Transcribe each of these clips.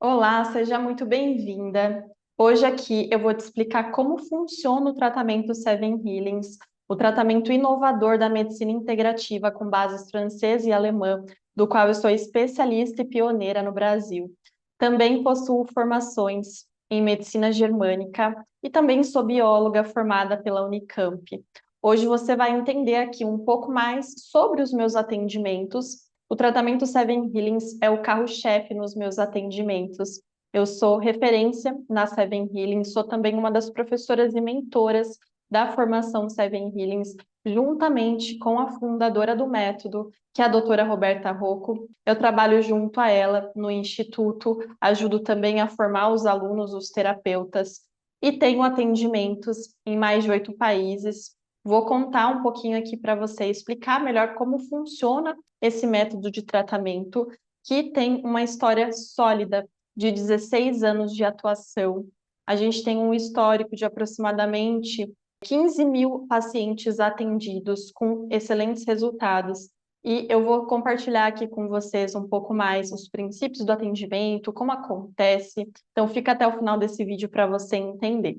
Olá, seja muito bem-vinda. Hoje aqui eu vou te explicar como funciona o tratamento Seven Healings, o tratamento inovador da medicina integrativa com bases francesa e alemã, do qual eu sou especialista e pioneira no Brasil. Também possuo formações em medicina germânica e também sou bióloga formada pela Unicamp. Hoje você vai entender aqui um pouco mais sobre os meus atendimentos. O tratamento Seven Healings é o carro-chefe nos meus atendimentos. Eu sou referência na Seven Healings, sou também uma das professoras e mentoras da formação Seven Healings, juntamente com a fundadora do método, que é a doutora Roberta Rocco. Eu trabalho junto a ela no Instituto, ajudo também a formar os alunos, os terapeutas, e tenho atendimentos em mais de 8 países. Vou contar um pouquinho aqui para você explicar melhor como funciona esse método de tratamento, que tem uma história sólida de 16 anos de atuação. A gente tem um histórico de aproximadamente 15 mil pacientes atendidos com excelentes resultados. E eu vou compartilhar aqui com vocês um pouco mais os princípios do atendimento, como acontece. Então, fica até o final desse vídeo para você entender.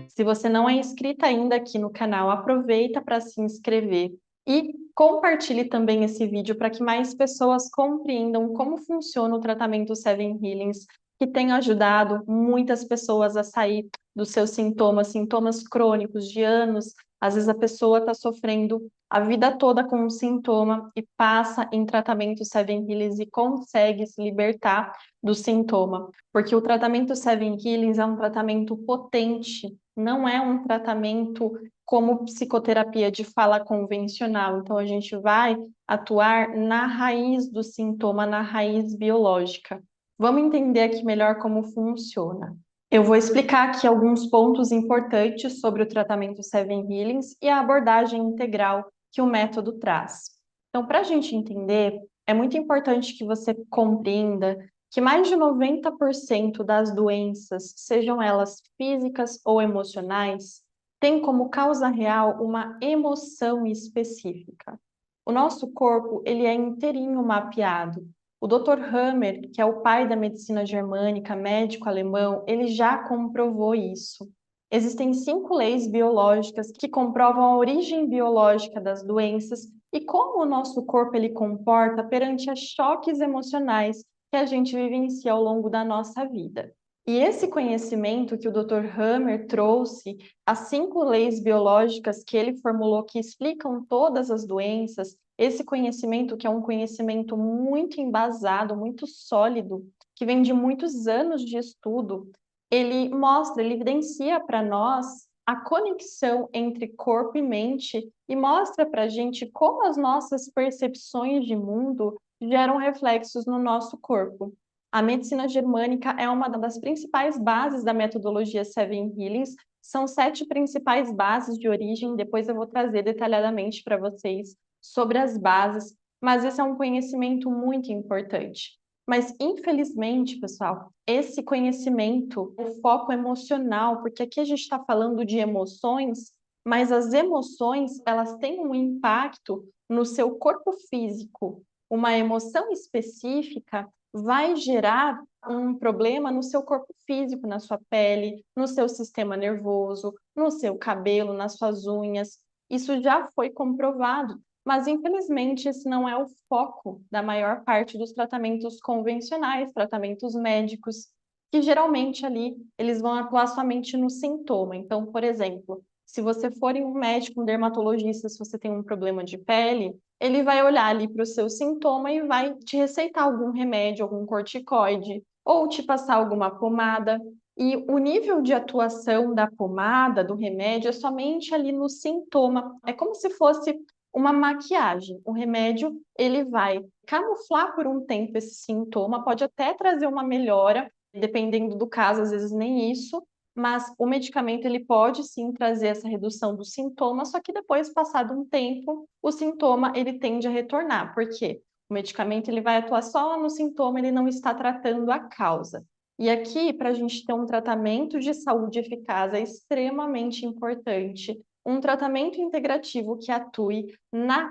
Se você não é inscrita ainda aqui no canal, aproveita para se inscrever e compartilhe também esse vídeo para que mais pessoas compreendam como funciona o tratamento Seven Healings, que tem ajudado muitas pessoas a sair dos seus sintomas crônicos de anos. Às vezes a pessoa está sofrendo a vida toda com um sintoma e passa em tratamento Seven Healings e consegue se libertar do sintoma, porque o tratamento Seven Healings é um tratamento potente, não é um tratamento como psicoterapia de fala convencional. Então, a gente vai atuar na raiz do sintoma, na raiz biológica. Vamos entender aqui melhor como funciona. Eu vou explicar aqui alguns pontos importantes sobre o tratamento Seven Healings e a abordagem integral que o método traz. Então, para a gente entender, é muito importante que você compreenda que mais de 90% das doenças, sejam elas físicas ou emocionais, tem como causa real uma emoção específica. O nosso corpo, ele é inteirinho mapeado. O Dr. Hammer, que é o pai da medicina germânica, médico alemão, ele já comprovou isso. Existem 5 leis biológicas que comprovam a origem biológica das doenças e como o nosso corpo ele comporta perante a choques emocionais que a gente vivencia ao longo da nossa vida. E esse conhecimento que o Dr. Hammer trouxe, as 5 leis biológicas que ele formulou que explicam todas as doenças, esse conhecimento que é um conhecimento muito embasado, muito sólido, que vem de muitos anos de estudo, ele mostra, ele evidencia para nós a conexão entre corpo e mente e mostra para a gente como as nossas percepções de mundo geram reflexos no nosso corpo. A medicina germânica é uma das principais bases da metodologia Seven Healings. São 7 principais bases de origem. Depois eu vou trazer detalhadamente para vocês sobre as bases, mas esse é um conhecimento muito importante. Mas, infelizmente, pessoal, esse conhecimento, o foco emocional, porque aqui a gente está falando de emoções, mas as emoções, elas têm um impacto no seu corpo físico. Uma emoção específica vai gerar um problema no seu corpo físico, na sua pele, no seu sistema nervoso, no seu cabelo, nas suas unhas. Isso já foi comprovado, mas infelizmente esse não é o foco da maior parte dos tratamentos convencionais, tratamentos médicos, que geralmente ali eles vão atuar somente no sintoma. Então, por exemplo, se você for em um médico, um dermatologista, se você tem um problema de pele, ele vai olhar ali para o seu sintoma e vai te receitar algum remédio, algum corticoide, ou te passar alguma pomada. E o nível de atuação da pomada, do remédio, é somente ali no sintoma. É como se fosse uma maquiagem. O remédio, ele vai camuflar por um tempo esse sintoma, pode até trazer uma melhora, dependendo do caso, às vezes nem isso, mas o medicamento ele pode sim trazer essa redução dos sintomas, só que depois, passado um tempo, o sintoma ele tende a retornar. Por quê? O medicamento ele vai atuar só no sintoma, ele não está tratando a causa. E aqui, para a gente ter um tratamento de saúde eficaz, é extremamente importante um tratamento integrativo que atue na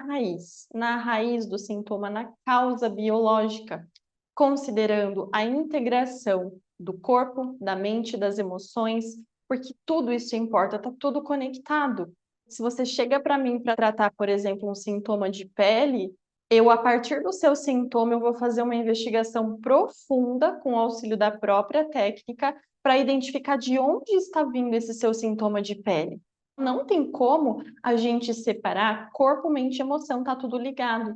raiz do sintoma, na causa biológica. considerando a integração do corpo, da mente, das emoções, porque tudo isso importa, está tudo conectado. Se você chega para mim para tratar, por exemplo, um sintoma de pele, eu, a partir do seu sintoma, eu vou fazer uma investigação profunda com o auxílio da própria técnica para identificar de onde está vindo esse seu sintoma de pele. Não tem como a gente separar corpo, mente e emoção, tá tudo ligado.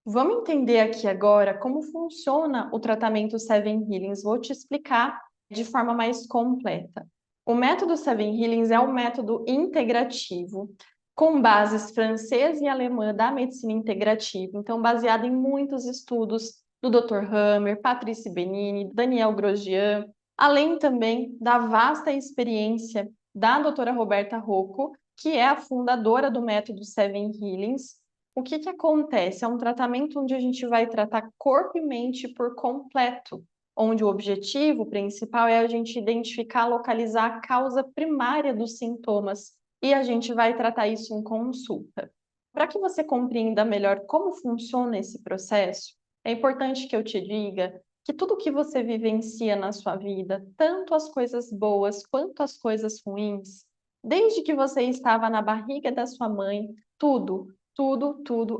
Vamos entender aqui agora como funciona o tratamento Seven Healings. Vou te explicar de forma mais completa. O método Seven Healings é um método integrativo com bases francesa e alemã da medicina integrativa, então baseado em muitos estudos do Dr. Hammer, Patrice Benini, Daniel Grosjean, além também da vasta experiência da doutora Roberta Rocco, que é a fundadora do método Seven Healings. O que acontece? É um tratamento onde a gente vai tratar corpo e mente por completo, onde o objetivo principal é a gente identificar, localizar a causa primária dos sintomas e a gente vai tratar isso em consulta. Para que você compreenda melhor como funciona esse processo, é importante que eu te diga que tudo que você vivencia na sua vida, tanto as coisas boas quanto as coisas ruins, desde que você estava na barriga da sua mãe, tudo,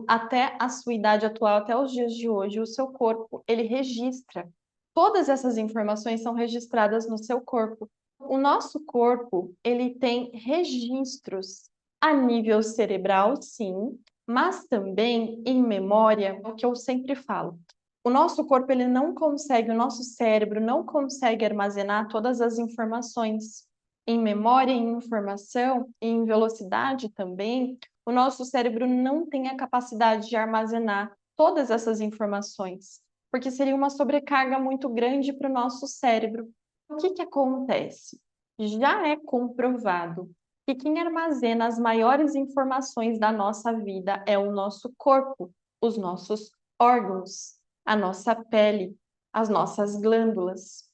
até a sua idade atual, até os dias de hoje, o seu corpo, ele registra. Todas essas informações são registradas no seu corpo. O nosso corpo, ele tem registros a nível cerebral, sim, mas também em memória, o que eu sempre falo. O nosso corpo, ele não consegue, o nosso cérebro não consegue armazenar todas as informações. Em memória, em informação, em velocidade também, o nosso cérebro não tem a capacidade de armazenar todas essas informações, porque seria uma sobrecarga muito grande para o nosso cérebro. O que acontece? Já é comprovado que quem armazena as maiores informações da nossa vida é o nosso corpo, os nossos órgãos, a nossa pele, as nossas glândulas.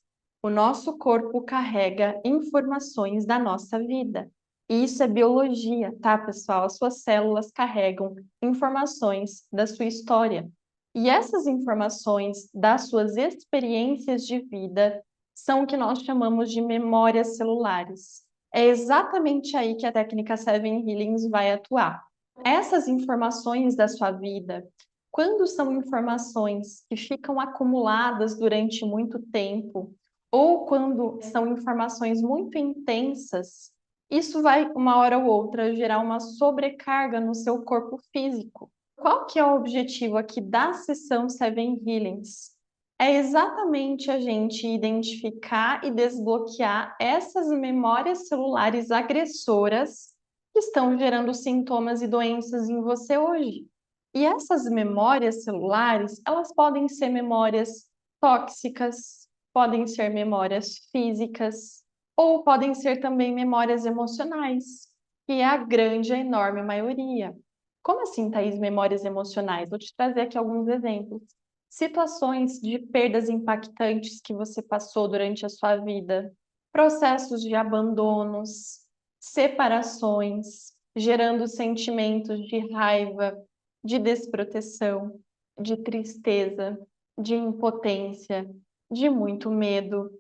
O nosso corpo carrega informações da nossa vida. E isso é biologia, tá, pessoal? As suas células carregam informações da sua história. E essas informações das suas experiências de vida são o que nós chamamos de memórias celulares. É exatamente aí que a técnica Seven Healings vai atuar. Essas informações da sua vida, quando são informações que ficam acumuladas durante muito tempo, ou quando são informações muito intensas, isso vai, uma hora ou outra, gerar uma sobrecarga no seu corpo físico. Qual que é o objetivo aqui da sessão Seven Healings? É exatamente a gente identificar e desbloquear essas memórias celulares agressoras que estão gerando sintomas e doenças em você hoje. E essas memórias celulares, elas podem ser memórias tóxicas, podem ser memórias físicas, ou podem ser também memórias emocionais, que é a grande, a enorme maioria. Como assim, Thaís, memórias emocionais? Vou te trazer aqui alguns exemplos. Situações de perdas impactantes que você passou durante a sua vida, processos de abandonos, separações, gerando sentimentos de raiva, de desproteção, de tristeza, de impotência, de muito medo.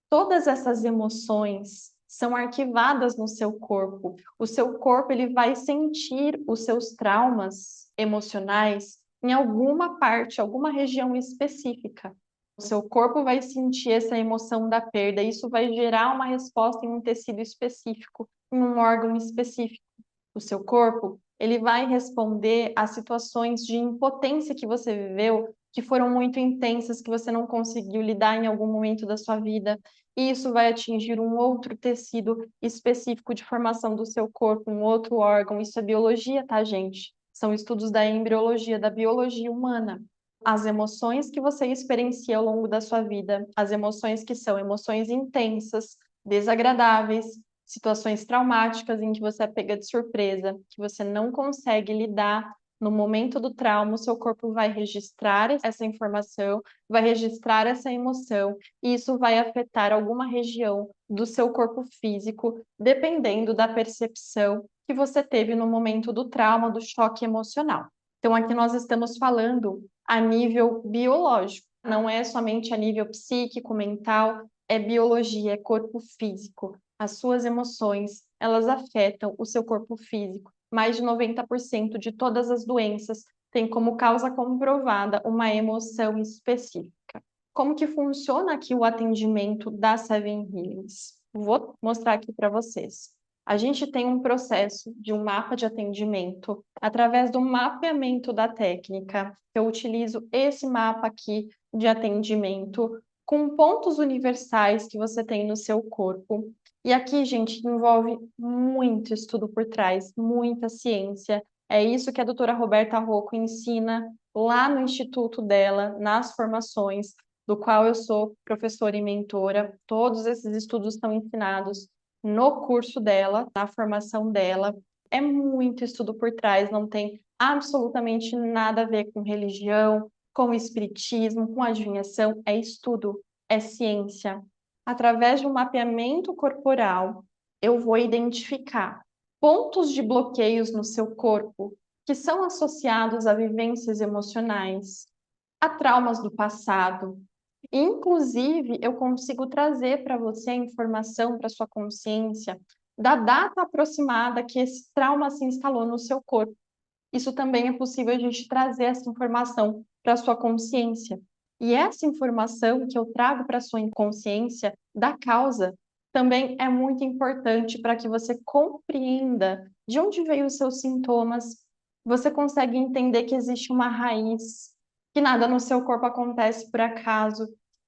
Todas essas emoções são arquivadas no seu corpo. O seu corpo ele vai sentir os seus traumas emocionais em alguma parte, alguma região específica. O seu corpo vai sentir essa emoção da perda, e isso vai gerar uma resposta em um tecido específico, em um órgão específico. O seu corpo, ele vai responder a situações de impotência que você viveu, que foram muito intensas, que você não conseguiu lidar em algum momento da sua vida, e isso vai atingir um outro tecido específico de formação do seu corpo, um outro órgão. Isso é biologia, tá, gente? São estudos da embriologia, da biologia humana. As emoções que você experiencia ao longo da sua vida, as emoções que são emoções intensas, desagradáveis, situações traumáticas em que você é pega de surpresa, que você não consegue lidar no momento do trauma, o seu corpo vai registrar essa informação, vai registrar essa emoção, e isso vai afetar alguma região do seu corpo físico, dependendo da percepção que você teve no momento do trauma, do choque emocional. Então, aqui nós estamos falando a nível biológico. Não é somente a nível psíquico, mental, é biologia, é corpo físico. As suas emoções, elas afetam o seu corpo físico. Mais de 90% de todas as doenças têm como causa comprovada uma emoção específica. Como que funciona aqui o atendimento da Seven Healings? Vou mostrar aqui para vocês. A gente tem um processo de um mapa de atendimento através do mapeamento da técnica. Eu utilizo esse mapa aqui de atendimento com pontos universais que você tem no seu corpo. E aqui, gente, envolve muito estudo por trás, muita ciência. É isso que a doutora Roberta Rocco ensina lá no instituto dela, nas formações, do qual eu sou professora e mentora. Todos esses estudos estão ensinados no curso dela, na formação dela. É muito estudo por trás, não tem absolutamente nada a ver com religião, com espiritismo, com adivinhação, é estudo, é ciência. Através de um mapeamento corporal, eu vou identificar pontos de bloqueios no seu corpo que são associados a vivências emocionais, a traumas do passado. Inclusive, eu consigo trazer para você a informação, para sua consciência, da data aproximada que esse trauma se instalou no seu corpo. Isso também é possível a gente trazer essa informação para a sua consciência. E essa informação que eu trago para a sua inconsciência da causa também é muito importante para que você compreenda de onde veio os seus sintomas. Você consegue entender que existe uma raiz, que nada no seu corpo acontece por acaso.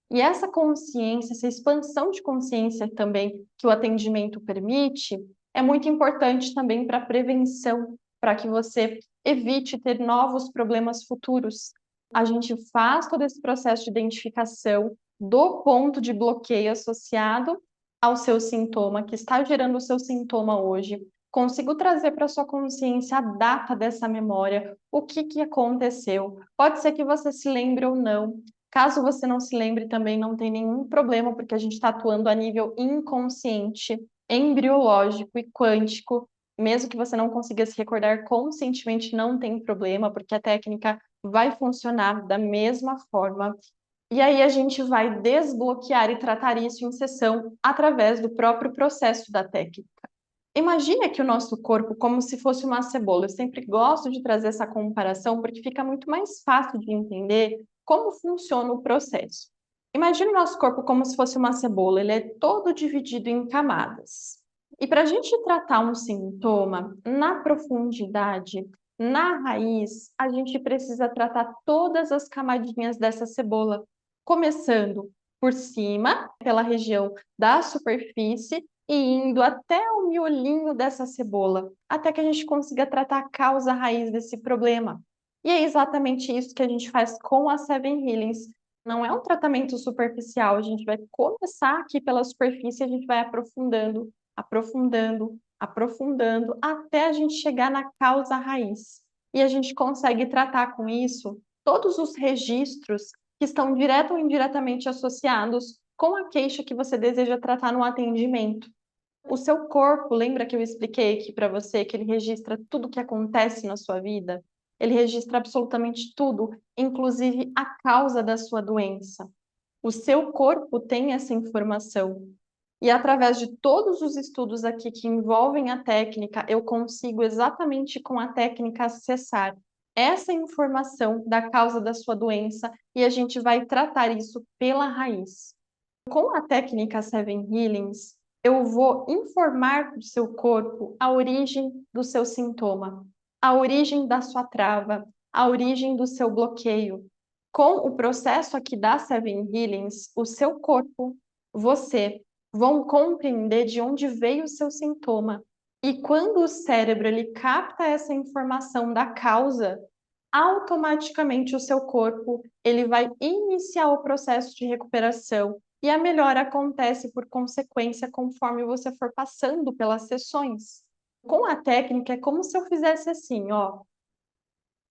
E essa consciência, essa expansão de consciência também que o atendimento permite, é muito importante também para a prevenção, para que você evite ter novos problemas futuros. A gente faz todo esse processo de identificação do ponto de bloqueio associado ao seu sintoma, que está gerando o seu sintoma hoje. Consigo trazer para sua consciência a data dessa memória, o que aconteceu. Pode ser que você se lembre ou não. Caso você não se lembre, também não tem nenhum problema, porque a gente está atuando a nível inconsciente, embriológico e quântico. Mesmo que você não consiga se recordar conscientemente, não tem problema, porque a técnica vai funcionar da mesma forma. E aí a gente vai desbloquear e tratar isso em sessão através do próprio processo da técnica. Imagine que o nosso corpo como se fosse uma cebola. Eu sempre gosto de trazer essa comparação porque fica muito mais fácil de entender como funciona o processo. Imagine o nosso corpo como se fosse uma cebola, ele é todo dividido em camadas. E para a gente tratar um sintoma na profundidade, na raiz, a gente precisa tratar todas as camadinhas dessa cebola, começando por cima, pela região da superfície, e indo até o miolinho dessa cebola, até que a gente consiga tratar a causa raiz desse problema. E é exatamente isso que a gente faz com a Seven Healings. Não é um tratamento superficial, a gente vai começar aqui pela superfície, a gente vai aprofundando, aprofundando, aprofundando, até a gente chegar na causa raiz. E a gente consegue tratar com isso todos os registros que estão direto ou indiretamente associados com a queixa que você deseja tratar no atendimento. O seu corpo, lembra que eu expliquei aqui para você que ele registra tudo o que acontece na sua vida? Ele registra absolutamente tudo, inclusive a causa da sua doença. O seu corpo tem essa informação. E através de todos os estudos aqui que envolvem a técnica, eu consigo exatamente com a técnica acessar essa informação da causa da sua doença e a gente vai tratar isso pela raiz. Com a técnica Seven Healings, eu vou informar para o seu corpo a origem do seu sintoma, a origem da sua trava, a origem do seu bloqueio. Com o processo aqui da Seven Healings, o seu corpo, você, vão compreender de onde veio o seu sintoma. E quando o cérebro ele capta essa informação da causa, automaticamente o seu corpo ele vai iniciar o processo de recuperação e a melhora acontece por consequência conforme você for passando pelas sessões. Com a técnica é como se eu fizesse assim, ó.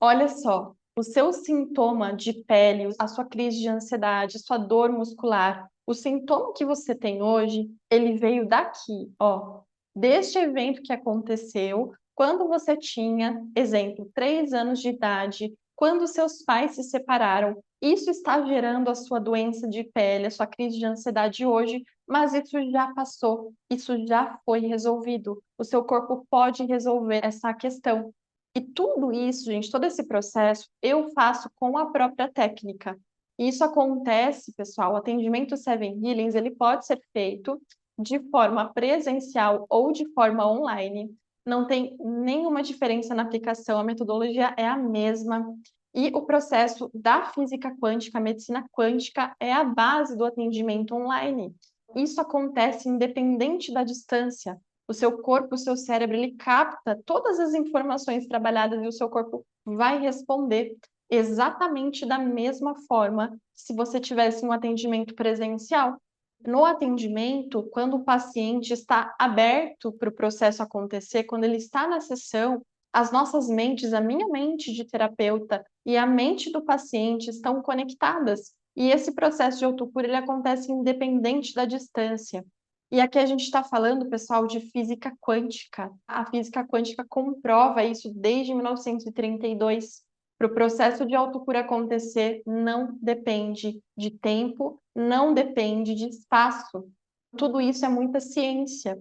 Olha só, o seu sintoma de pele, a sua crise de ansiedade, sua dor muscular, o sintoma que você tem hoje, ele veio daqui, ó, deste evento que aconteceu quando você tinha, exemplo, 3 anos de idade, quando seus pais se separaram Isso está gerando a sua doença de pele, a sua crise de ansiedade hoje, mas isso já passou, isso já foi resolvido. O seu corpo pode resolver essa questão. E tudo isso, gente, todo esse processo, eu faço com a própria técnica. E isso acontece, pessoal, o atendimento Seven Healings, ele pode ser feito de forma presencial ou de forma online. Não tem nenhuma diferença na aplicação, a metodologia é a mesma. E o processo da física quântica, a medicina quântica, é a base do atendimento online. Isso acontece independente da distância. O seu corpo, o seu cérebro, ele capta todas as informações trabalhadas e o seu corpo vai responder exatamente da mesma forma se você tivesse um atendimento presencial. No atendimento, quando o paciente está aberto para o processo acontecer, quando ele está na sessão, as nossas mentes, a minha mente de terapeuta e a mente do paciente estão conectadas. E esse processo de autocura ele acontece independente da distância. E aqui a gente está falando, pessoal, de física quântica. A física quântica comprova isso desde 1932. Para o processo de autocura acontecer, não depende de tempo, não depende de espaço. Tudo isso é muita ciência.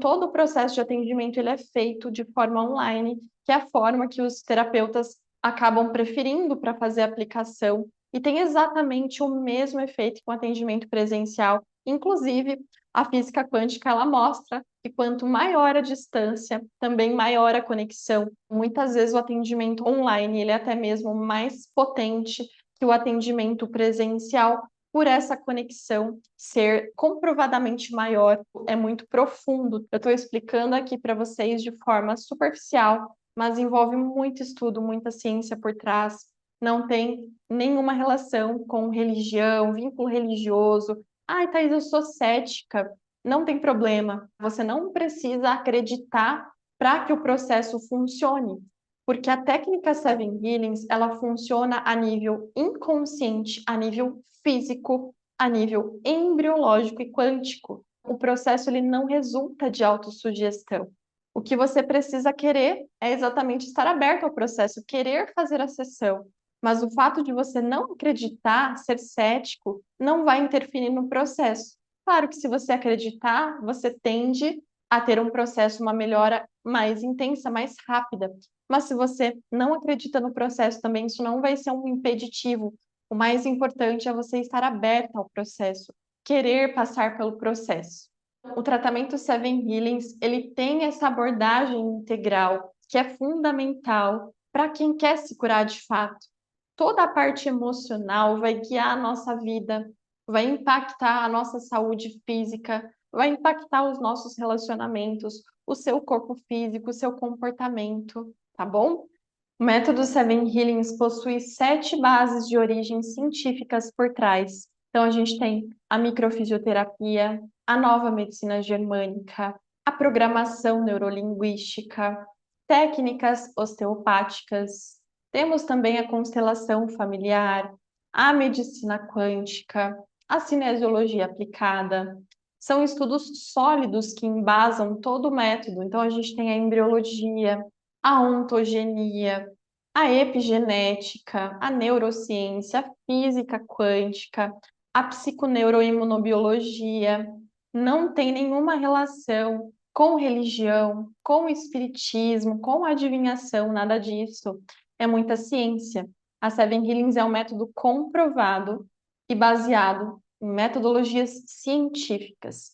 Todo o processo de atendimento ele é feito de forma online, que é a forma que os terapeutas acabam preferindo para fazer a aplicação e tem exatamente o mesmo efeito que o atendimento presencial. Inclusive, a física quântica ela mostra que quanto maior a distância, também maior a conexão. Muitas vezes o atendimento online ele é até mesmo mais potente que o atendimento presencial, por essa conexão ser comprovadamente maior, é muito profundo. Eu estou explicando aqui para vocês de forma superficial, mas envolve muito estudo, muita ciência por trás. Não tem nenhuma relação com religião, vínculo religioso. Ai, Thaís, eu sou cética. Não tem problema. Você não precisa acreditar para que o processo funcione. Porque a técnica Seven Healings, ela funciona a nível inconsciente, a nível físico, a nível embriológico e quântico. O processo ele não resulta de autossugestão. O que você precisa querer é exatamente estar aberto ao processo, querer fazer a sessão. Mas o fato de você não acreditar, ser cético, não vai interferir no processo. Claro que se você acreditar, você tende a ter um processo, uma melhora mais intensa, mais rápida. Mas se você não acredita no processo também, isso não vai ser um impeditivo. O mais importante é você estar aberta ao processo, querer passar pelo processo. O tratamento Seven Healings, ele tem essa abordagem integral, que é fundamental para quem quer se curar de fato. Toda a parte emocional vai guiar a nossa vida, vai impactar a nossa saúde física, vai impactar os nossos relacionamentos, o seu corpo físico, o seu comportamento, tá bom? O método Seven Healings possui 7 bases de origem científicas por trás. Então, a gente tem a microfisioterapia, a nova medicina germânica, a programação neurolinguística, técnicas osteopáticas. Temos também a constelação familiar, a medicina quântica, a cinesiologia aplicada. São estudos sólidos que embasam todo o método. Então, a gente tem a embriologia, a ontogenia, a epigenética, a neurociência, a física quântica, a psiconeuroimunobiologia. Não tem nenhuma relação com religião, com espiritismo, com adivinhação, nada disso. É muita ciência. A Seven Healings é um método comprovado e baseado em metodologias científicas.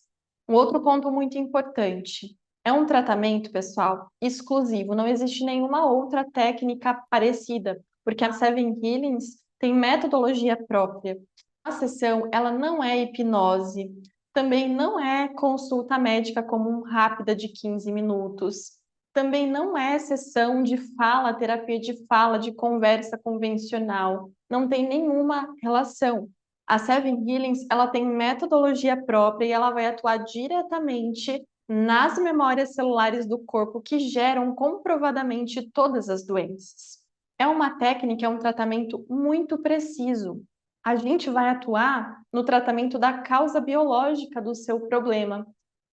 Um outro ponto muito importante. É um tratamento, pessoal, exclusivo. Não existe nenhuma outra técnica parecida, porque a Seven Healings tem metodologia própria. A sessão, ela não é hipnose, também não é consulta médica comum rápida de 15 minutos, também não é sessão de fala, terapia de fala, de conversa convencional, não tem nenhuma relação. A Seven Healings, ela tem metodologia própria e ela vai atuar diretamente nas memórias celulares do corpo que geram comprovadamente todas as doenças. É uma técnica, é um tratamento muito preciso. A gente vai atuar no tratamento da causa biológica do seu problema.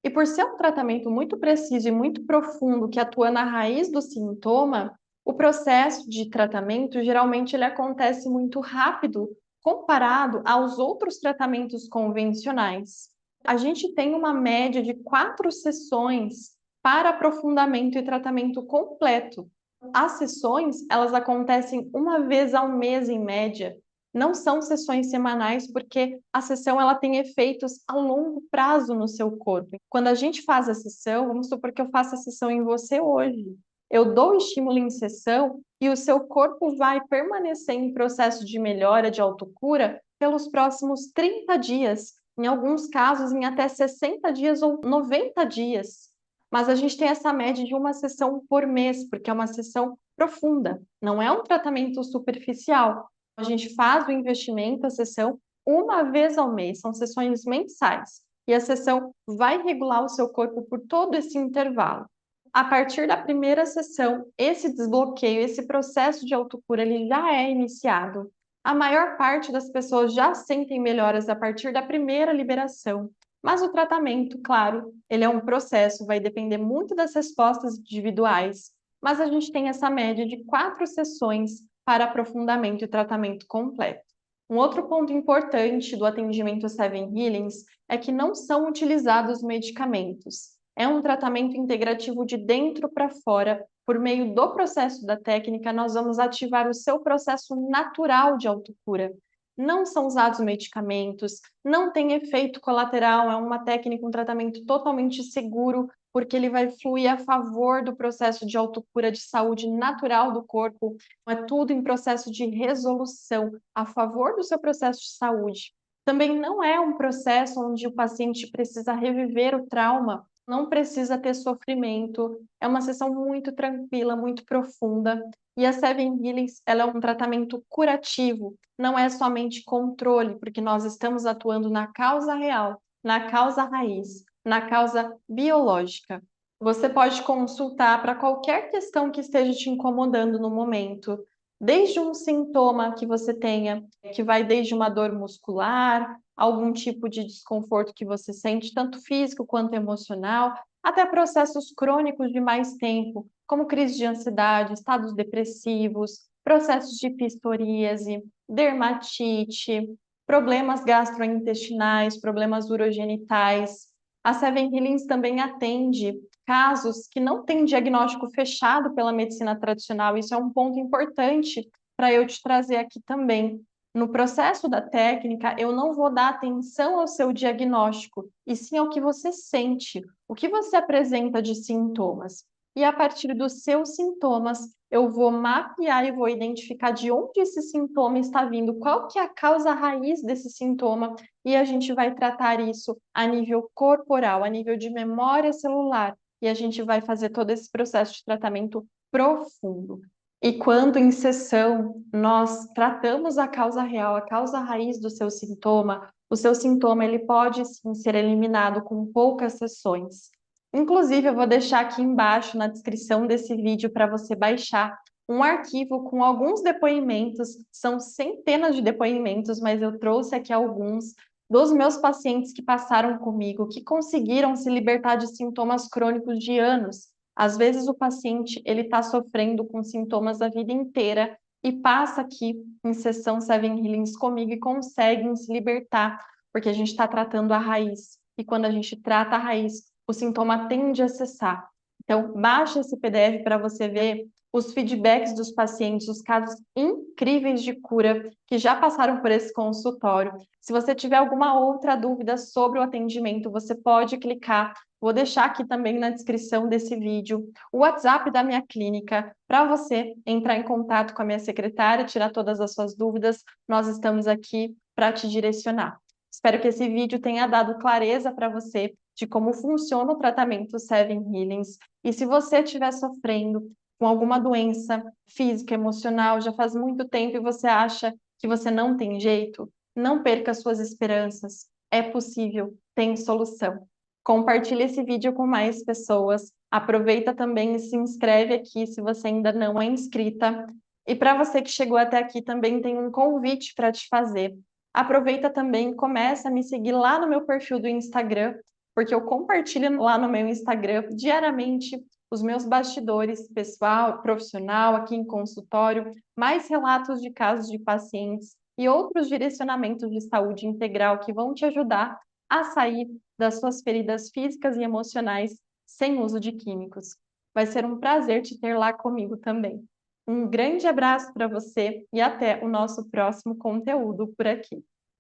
E por ser um tratamento muito preciso e muito profundo que atua na raiz do sintoma, o processo de tratamento geralmente ele acontece muito rápido, comparado aos outros tratamentos convencionais. A gente tem uma média de 4 sessões para aprofundamento e tratamento completo. As sessões, elas acontecem uma vez ao mês, em média. Não são sessões semanais, porque a sessão ela tem efeitos a longo prazo no seu corpo. Quando a gente faz a sessão, vamos supor que eu faça a sessão em você hoje. Eu dou o estímulo em sessão e o seu corpo vai permanecer em processo de melhora, de autocura, pelos próximos 30 dias, em alguns casos em até 60 dias ou 90 dias. Mas a gente tem essa média de uma sessão por mês, porque é uma sessão profunda, não é um tratamento superficial. A gente faz o investimento, a sessão, uma vez ao mês, são sessões mensais, e a sessão vai regular o seu corpo por todo esse intervalo. A partir da primeira sessão, esse desbloqueio, esse processo de autocura, ele já é iniciado. A maior parte das pessoas já sentem melhoras a partir da primeira liberação. Mas o tratamento, claro, ele é um processo, vai depender muito das respostas individuais. Mas a gente tem essa média de 4 sessões para aprofundamento e tratamento completo. Um outro ponto importante do atendimento Seven Healings é que não são utilizados medicamentos. É um tratamento integrativo de dentro para fora. Por meio do processo da técnica, nós vamos ativar o seu processo natural de autocura. Não são usados medicamentos, não tem efeito colateral, é uma técnica, um tratamento totalmente seguro, porque ele vai fluir a favor do processo de autocura de saúde natural do corpo. É tudo em processo de resolução, a favor do seu processo de saúde. Também não é um processo onde o paciente precisa reviver o trauma, não precisa ter sofrimento, é uma sessão muito tranquila, muito profunda. E a Seven Healings, ela é um tratamento curativo, não é somente controle, porque nós estamos atuando na causa real, na causa raiz, na causa biológica. Você pode consultar para qualquer questão que esteja te incomodando no momento, desde um sintoma que você tenha, que vai desde uma dor muscular, algum tipo de desconforto que você sente, tanto físico quanto emocional, até processos crônicos de mais tempo, como crise de ansiedade, estados depressivos, processos de psoríase, dermatite, problemas gastrointestinais, problemas urogenitais. A Seven Healings também atende casos que não têm diagnóstico fechado pela medicina tradicional. Isso é um ponto importante para eu te trazer aqui também. No processo da técnica, eu não vou dar atenção ao seu diagnóstico, e sim ao que você sente, o que você apresenta de sintomas. E a partir dos seus sintomas, eu vou mapear e vou identificar de onde esse sintoma está vindo, qual que é a causa raiz desse sintoma, e a gente vai tratar isso a nível corporal, a nível de memória celular, e a gente vai fazer todo esse processo de tratamento profundo. E quando em sessão nós tratamos a causa real, a causa raiz do seu sintoma, o seu sintoma ele pode sim ser eliminado com poucas sessões. Inclusive, eu vou deixar aqui embaixo na descrição desse vídeo para você baixar um arquivo com alguns depoimentos, são centenas de depoimentos, mas eu trouxe aqui alguns dos meus pacientes que passaram comigo, que conseguiram se libertar de sintomas crônicos de anos. Às vezes o paciente ele está sofrendo com sintomas a vida inteira e passa aqui em sessão Seven Healings comigo e conseguem se libertar, porque a gente está tratando a raiz. E quando a gente trata a raiz, o sintoma tende a cessar. Então, baixa esse PDF para você ver os feedbacks dos pacientes, os casos incríveis de cura que já passaram por esse consultório. Se você tiver alguma outra dúvida sobre o atendimento, você pode clicar. Vou deixar aqui também na descrição desse vídeo o WhatsApp da minha clínica para você entrar em contato com a minha secretária, tirar todas as suas dúvidas. Nós estamos aqui para te direcionar. Espero que esse vídeo tenha dado clareza para você de como funciona o tratamento Seven Healings. E se você estiver sofrendo com alguma doença física, emocional, já faz muito tempo e você acha que você não tem jeito, não perca suas esperanças. É possível, tem solução. Compartilhe esse vídeo com mais pessoas. Aproveita também e se inscreve aqui se você ainda não é inscrita. E para você que chegou até aqui, também tem um convite para te fazer. Aproveita também e começa a me seguir lá no meu perfil do Instagram, porque eu compartilho lá no meu Instagram diariamente os meus bastidores pessoal, profissional, aqui em consultório, mais relatos de casos de pacientes e outros direcionamentos de saúde integral que vão te ajudar a sair das suas feridas físicas e emocionais sem uso de químicos. Vai ser um prazer te ter lá comigo também. Um grande abraço para você e até o nosso próximo conteúdo por aqui.